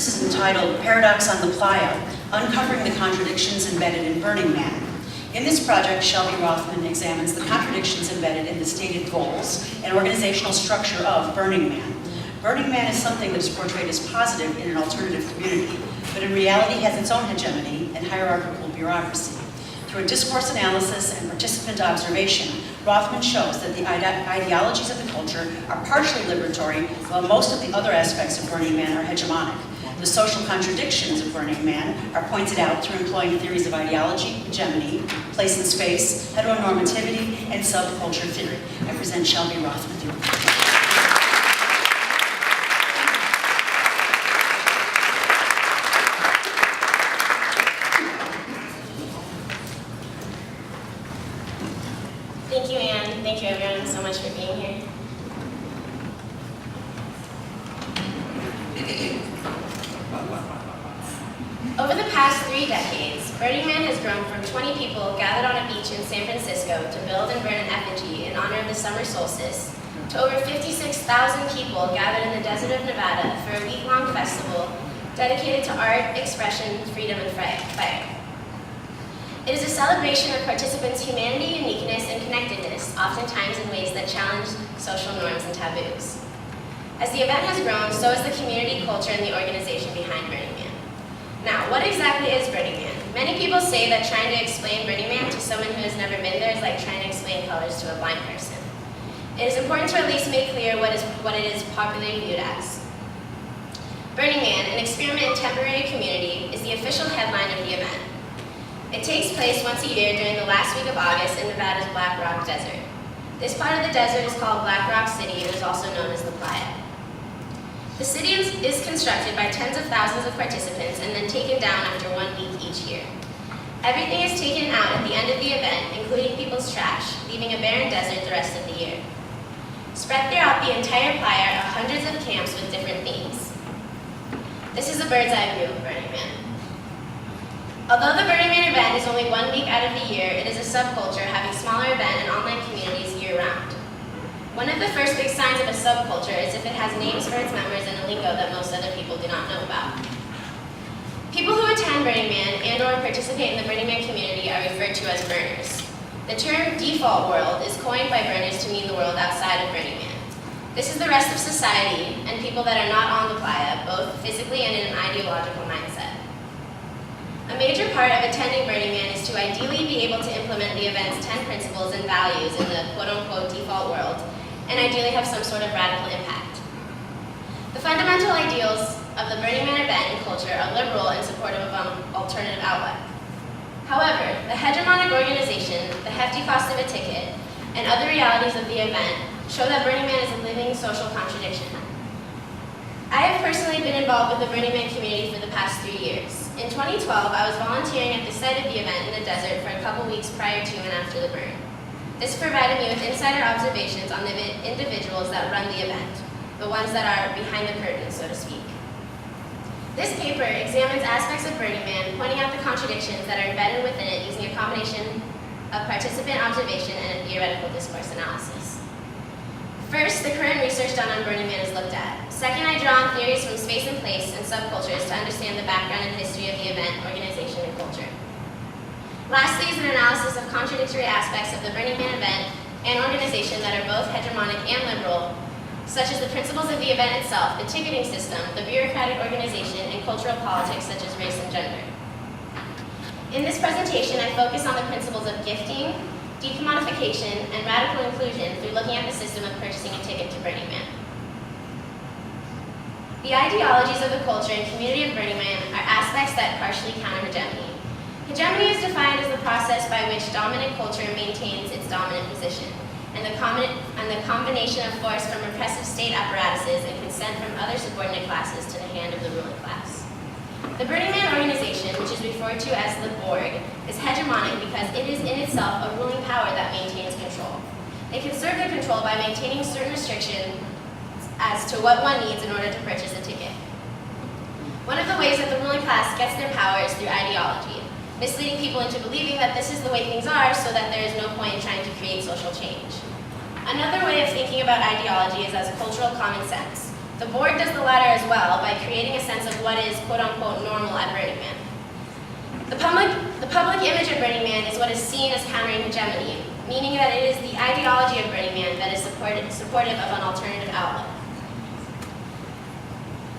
This is entitled Paradox on the Playa, Uncovering the Contradictions Embedded in Burning Man. In this project, Shelby Rothman examines the contradictions embedded in the stated goals and organizational structure of Burning Man. Burning Man is something that is portrayed as positive in an alternative community, but in reality has its own hegemony and hierarchical bureaucracy. Through a discourse analysis and participant observation, Rothman shows that the ideologies of the culture are partially liberatory, while most of the other aspects of Burning Man are hegemonic. The social contradictions of Burning Man are pointed out through employing theories of ideology, hegemony, place and space, heteronormativity, and subculture theory. I present Shelby Rothman. Thank you, Anne. Thank you, everyone, so much for being here. Over the past 3 decades, Burning Man has grown from 20 people gathered on a beach in San Francisco to build and burn an effigy in honor of the summer solstice, to over 56,000 people gathered in the desert of Nevada for a week-long festival dedicated to art, expression, freedom, and fire. It is a celebration of participants' humanity, uniqueness, and connectedness, oftentimes in ways that challenge social norms and taboos. As the event has grown, so has the community, culture, and the organization behind Burning Man. Now, what exactly is Burning Man? Many people say that trying to explain Burning Man to someone who has never been there is like trying to explain colors to a blind person. It is important to at least make clear what it is popularly viewed as. Burning Man, an experiment in temporary community, is the official headline of the event. It takes place once a year during the last week of August in Nevada's Black Rock Desert. This part of the desert is called Black Rock City and is also known as the Playa. The city is constructed by tens of thousands of participants and then taken down after 1 week each year. Everything is taken out at the end of the event, including people's trash, leaving a barren desert the rest of the year. Spread throughout the entire Playa are hundreds of camps with different themes. This is a bird's eye view of Burning Man. Although the Burning Man event is only 1 week out of the year, it is a subculture having smaller event and online communities year-round. One of the first big signs of a subculture is if it has names for its members and a lingo that most other people do not know about. People who attend Burning Man and/or participate in the Burning Man community are referred to as burners. The term default world is coined by burners to mean the world outside of Burning Man. This is the rest of society and people that are not on the Playa, both physically and in an ideological mindset. A major part of attending Burning Man is to ideally be able to implement the event's 10 principles and values in the quote-unquote default world, and ideally have some sort of radical impact. The fundamental ideals of the Burning Man event and culture are liberal and supportive of an alternative outlook. However, the hegemonic organization, the hefty cost of a ticket, and other realities of the event show that Burning Man is a living social contradiction. I have personally been involved with the Burning Man community for the past 3 years. In 2012, I was volunteering at the site of the event in the desert for a couple weeks prior to and after the burn. This provided me with insider observations on the individuals that run the event, the ones that are behind the curtain, so to speak. This paper examines aspects of Burning Man, pointing out the contradictions that are embedded within it using a combination of participant observation and a theoretical discourse analysis. First, the current research done on Burning Man is looked at. Second, I draw on theories from space and place and subcultures to understand the background and history of the event, organization, and culture. Lastly is an analysis of contradictory aspects of the Burning Man event and organization that are both hegemonic and liberal, such as the principles of the event itself, the ticketing system, the bureaucratic organization, and cultural politics such as race and gender. In this presentation, I focus on the principles of gifting, decommodification, and radical inclusion through looking at the system of purchasing a ticket to Burning Man. The ideologies of the culture and community of Burning Man are aspects that partially counter hegemony. Hegemony is defined as the process by which dominant culture maintains its dominant position, and the combination of force from repressive state apparatuses and consent from other subordinate classes to the hand of the ruling class. The Burning Man organization, which is referred to as the Borg, is hegemonic because it is in itself a ruling power that maintains control. They conserve their control by maintaining certain restrictions as to what one needs in order to purchase a ticket. One of the ways that the ruling class gets their power is through ideology, misleading people into believing that this is the way things are so that there is no point in trying to create social change. Another way of thinking about ideology is as cultural common sense. The board does the latter as well by creating a sense of what is quote-unquote normal at Burning Man. The public image of Burning Man is what is seen as countering hegemony, meaning that it is the ideology of Burning Man that is supportive of an alternative outlook.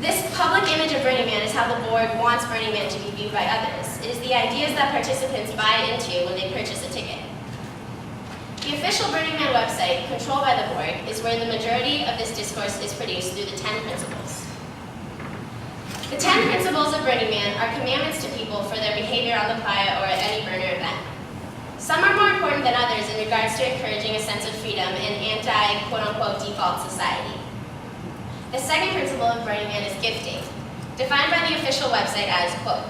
This public image of Burning Man is how the board wants Burning Man to be viewed by others. It is the ideas that participants buy into when they purchase a ticket. The official Burning Man website, controlled by the board, is where the majority of this discourse is produced through the 10 principles. The 10 principles of Burning Man are commandments to people for their behavior on the Playa or at any burner event. Some are more important than others in regards to encouraging a sense of freedom in anti-quote-unquote default society. The second principle of Burning Man is gifting, defined by the official website as, quote,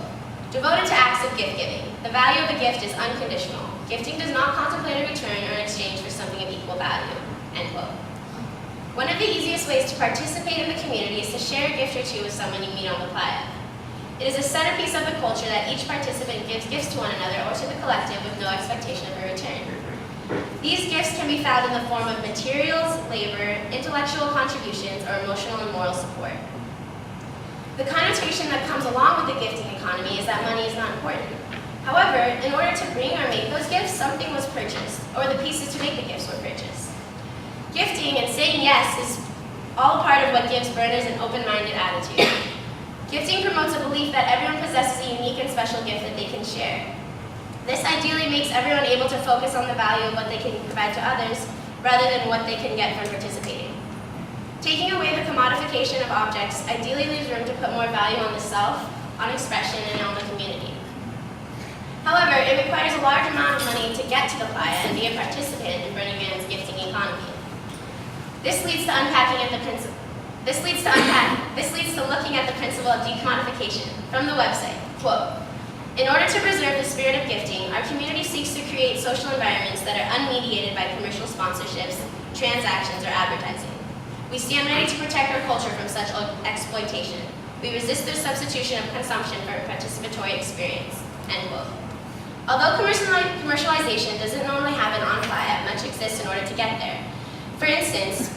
devoted to acts of gift giving. The value of a gift is unconditional. Gifting does not contemplate a return or an exchange for something of equal value, end quote. One of the easiest ways to participate in the community is to share a gift or two with someone you meet on the Playa. It is a centerpiece of the culture that each participant gives gifts to one another or to the collective with no expectation of a return. These gifts can be found in the form of materials, labor, intellectual contributions, or emotional and moral support. The connotation that comes along with the gifting economy is that money is not important. However, in order to bring or make those gifts, something was purchased, or the pieces to make the gifts were purchased. Gifting and saying yes is all part of what gives burners an open-minded attitude. Gifting promotes a belief that everyone possesses a unique and special gift that they can share. This ideally makes everyone able to focus on the value of what they can provide to others, rather than what they can get from participating. Taking away the commodification of objects ideally leaves room to put more value on the self, on expression, and on the community. However, it requires a large amount of money to get to the Playa and be a participant in Burning Man's gifting economy. This leads to looking at the principle of decommodification from the website. Quote, in order to preserve the spirit of gifting, our community seeks to create social environments that are unmediated by commercial sponsorships, transactions, or advertising. We stand ready to protect our culture from such exploitation. We resist the substitution of consumption for a participatory experience. End quote. Although commercialization doesn't normally happen on Playa, much exists in order to get there. For instance,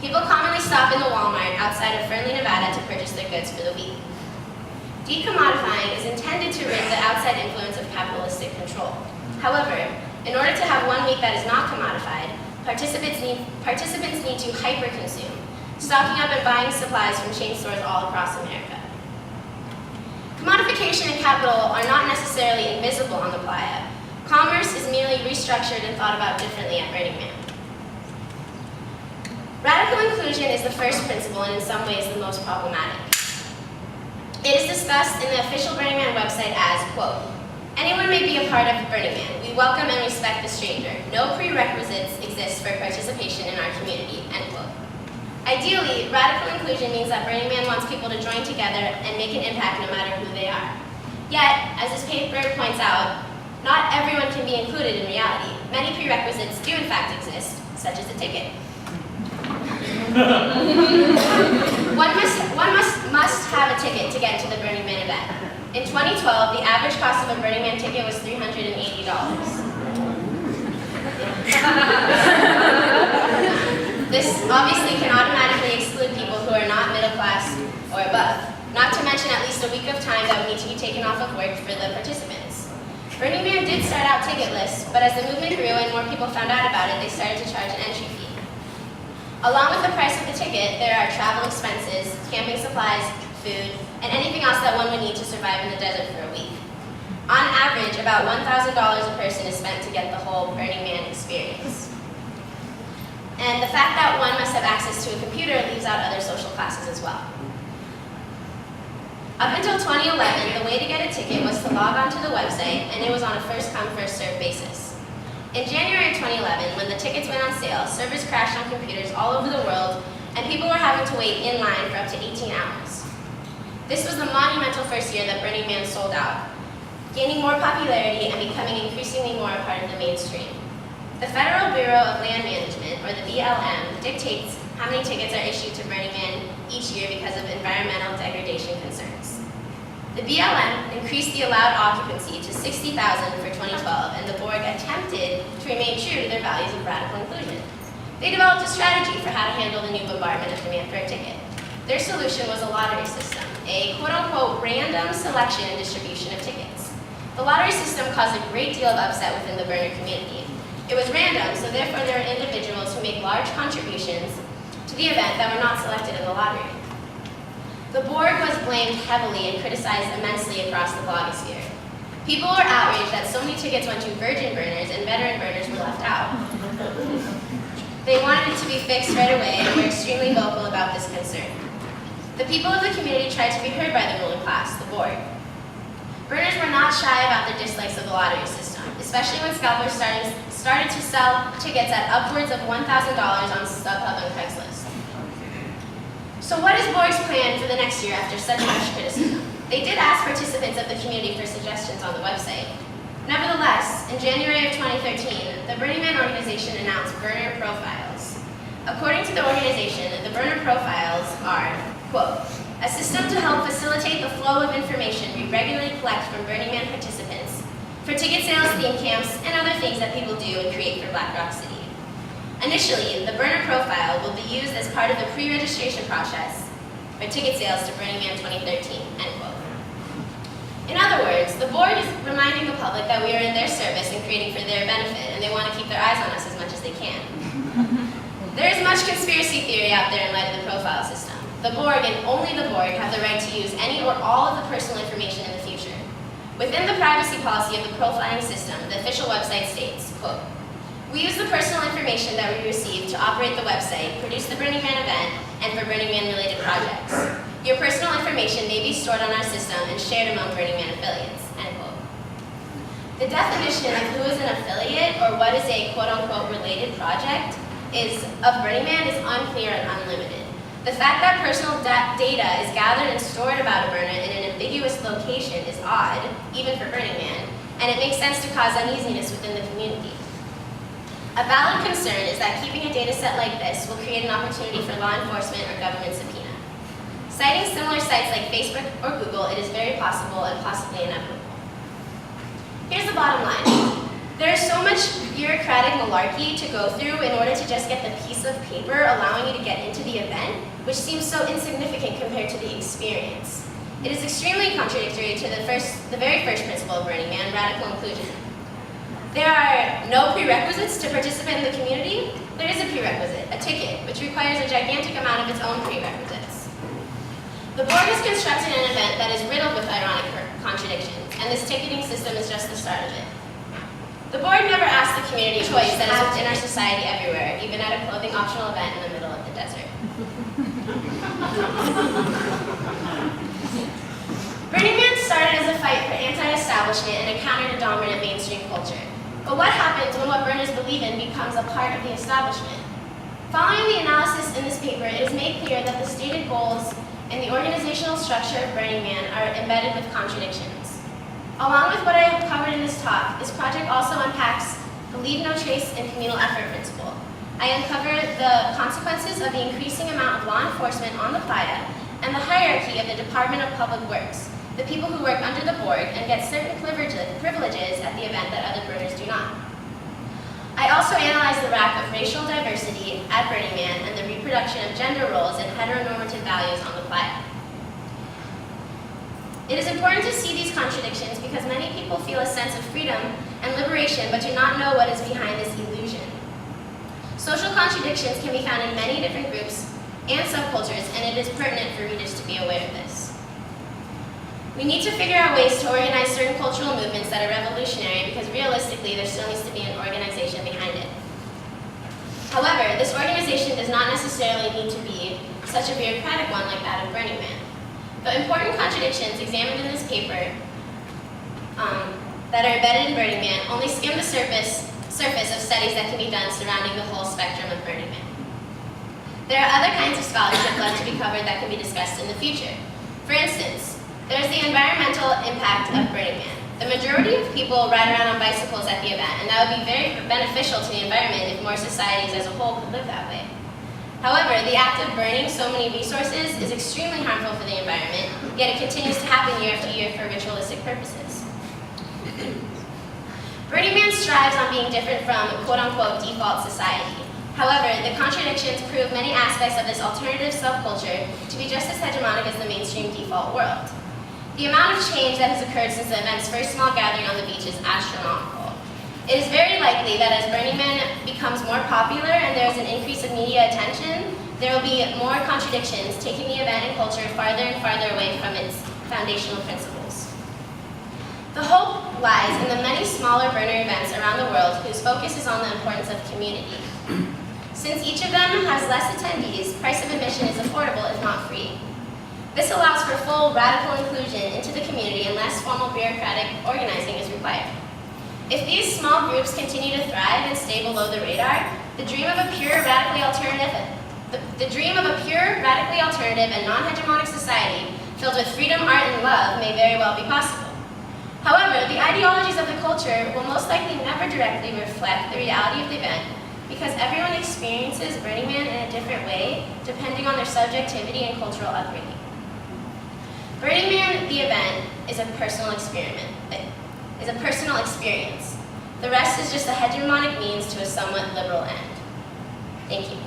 people commonly stop in the Walmart outside of Fernley, Nevada to purchase their goods for the week. Decommodifying is intended to rid the outside influence of capitalistic control. However, in order to have 1 week that is not commodified, participants need to hyper-consume, stocking up and buying supplies from chain stores all across America. Commodification and capital are not necessarily invisible on the Playa. Commerce is merely restructured and thought about differently at Burning Man. Radical inclusion is the first principle and in some ways the most problematic. It is discussed in the official Burning Man website as, quote, anyone may be a part of Burning Man. We welcome and respect the stranger. No prerequisites exist for participation in our community, end quote. Ideally, radical inclusion means that Burning Man wants people to join together and make an impact no matter who they are. Yet, as this paper points out, not everyone can be included in reality. Many prerequisites do in fact exist, such as a ticket. One must have a ticket to get into the Burning Man event. In 2012, the average cost of a Burning Man ticket was $380. This obviously can automatically exclude people who are not middle class or above, not to mention at least a week of time that would need to be taken off of work for the participants. Burning Man did start out ticketless, but as the movement grew and more people found out about it, they started to charge an entry fee. Along with the price of the ticket, there are travel expenses, camping supplies, food, and anything else that one would need to survive in the desert for a week. On average, about $1,000 a person is spent to get the whole Burning Man experience. And the fact that one must have access to a computer leaves out other social classes as well. Up until 2011, the way to get a ticket was to log onto the website, and it was on a first-come, first-served basis. In January 2011, when the tickets went on sale, servers crashed on computers all over the world, and people were having to wait in line for up to 18 hours. This was the monumental first year that Burning Man sold out, gaining more popularity and becoming increasingly more a part of the mainstream. The Federal Bureau of Land Management, or the BLM, dictates how many tickets are issued to Burning Man each year because of environmental degradation concerns. The BLM increased the allowed occupancy to 60,000 for 2012, and the board attempted to remain true to their values of radical inclusion. They developed a strategy for how to handle the new bombardment of demand for a ticket. Their solution was a lottery system, a quote-unquote random selection and distribution of tickets. The lottery system caused a great deal of upset within the burner community. It was random, so therefore there were individuals who made large contributions to the event that were not selected in the lottery. The board was blamed heavily and criticized immensely across the blogosphere. People were outraged that so many tickets went to virgin burners and veteran burners were left out. They wanted it to be fixed right away and were extremely vocal about this concern. The people of the community tried to be heard by the ruling class, the board. Burners were not shy about their dislikes of the lottery system, especially when scalpers started to sell tickets at upwards of $1,000 on StubHub and Craigslist. So what is Borg's plan for the next year after such harsh criticism? They did ask participants of the community for suggestions on the website. Nevertheless, in January of 2013, the Burning Man organization announced burner profiles. According to the organization, the burner profiles are, quote, a system to help facilitate the flow of information we regularly collect from Burning Man participants for ticket sales, theme camps, and other things that people do and create for Black Rock City. Initially, the burner profile will be used as part of the pre-registration process for ticket sales to Burning Man 2013, end quote. In other words, the board is reminding the public that we are in their service and creating for their benefit, and they want to keep their eyes on us as much as they can. There is much conspiracy theory out there in light of the profile system. The Borg, and only the Borg, have the right to use any or all of the personal information in the future. Within the privacy policy of the profiling system, the official website states, quote, we use the personal information that we receive to operate the website, produce the Burning Man event, and for Burning Man-related projects. Your personal information may be stored on our system and shared among Burning Man affiliates, end quote. The definition of who is an affiliate or what is a quote-unquote related project of Burning Man is unclear and unlimited. The fact that personal data is gathered and stored about a burner in an ambiguous location is odd, even for Burning Man, and it makes sense to cause uneasiness within the community. A valid concern is that keeping a data set like this will create an opportunity for law enforcement or government subpoena. Citing similar sites like Facebook or Google, it is very possible and possibly inevitable. Here's the bottom line. There is so much bureaucratic malarkey to go through in order to just get the piece of paper allowing you to get into the event, which seems so insignificant compared to the experience. It is extremely contradictory to the very first principle of Burning Man, radical inclusion. There are no prerequisites to participate in the community. There is a prerequisite, a ticket, which requires a gigantic amount of its own prerequisites. The board has constructed an event that is riddled with ironic contradictions, and this ticketing system is just the start of it. The board never asked the community choice that is within our society everywhere, even at a clothing optional event in the middle of the desert. Burning Man started as a fight for anti-establishment and a counter to dominant mainstream culture. But what happens when what burners believe in becomes a part of the establishment? Following the analysis in this paper, it is made clear that the stated goals and the organizational structure of Burning Man are embedded with contradictions. Along with what I have covered in this talk, this project also unpacks the leave no trace and communal effort principle. I uncover the consequences of the increasing amount of law enforcement on the Playa and the hierarchy of the Department of Public Works, the people who work under the board and get certain privileges at the event that other burners do not. I also analyze the lack of racial diversity at Burning Man and the reproduction of gender roles and heteronormative values on the Playa. It is important to see these contradictions because many people feel a sense of freedom and liberation but do not know what is behind this illusion. Social contradictions can be found in many different groups and subcultures, and it is pertinent for readers to be aware of this. We need to figure out ways to organize certain cultural movements that are revolutionary because realistically there still needs to be an organization behind it. However, this organization does not necessarily need to be such a bureaucratic one like that of Burning Man. The important contradictions examined in this paper that are embedded in Burning Man only skim the surface of studies that can be done surrounding the whole spectrum of Burning Man. There are other kinds of scholarship left to be covered that can be discussed in the future. For instance, there is the environmental impact of Burning Man. The majority of people ride around on bicycles at the event, and that would be very beneficial to the environment if more societies as a whole could live that way. However, the act of burning so many resources is extremely harmful for the environment, yet it continues to happen year after year for ritualistic purposes. Burning Man strives on being different from quote-unquote default society. However, the contradictions prove many aspects of this alternative subculture to be just as hegemonic as the mainstream default world. The amount of change that has occurred since the event's first small gathering on the beach is astronomical. It is very likely that as Burning Man becomes more popular and there is an increase of media attention, there will be more contradictions, taking the event and culture farther and farther away from its foundational principles. The hope lies in the many smaller burner events around the world whose focus is on the importance of community. Since each of them has less attendees, price of admission is affordable if not free. This allows for full radical inclusion into the community and less formal bureaucratic organizing is required. If these small groups continue to thrive and stay below the radar, the dream of a pure, radically alternative and non-hegemonic society filled with freedom, art, and love may very well be possible. However, the ideologies of the culture will most likely never directly reflect the reality of the event because everyone experiences Burning Man in a different way depending on their subjectivity and cultural upbringing. Burning Man, the event, is a personal experience. The rest is just a hegemonic means to a somewhat liberal end. Thank you.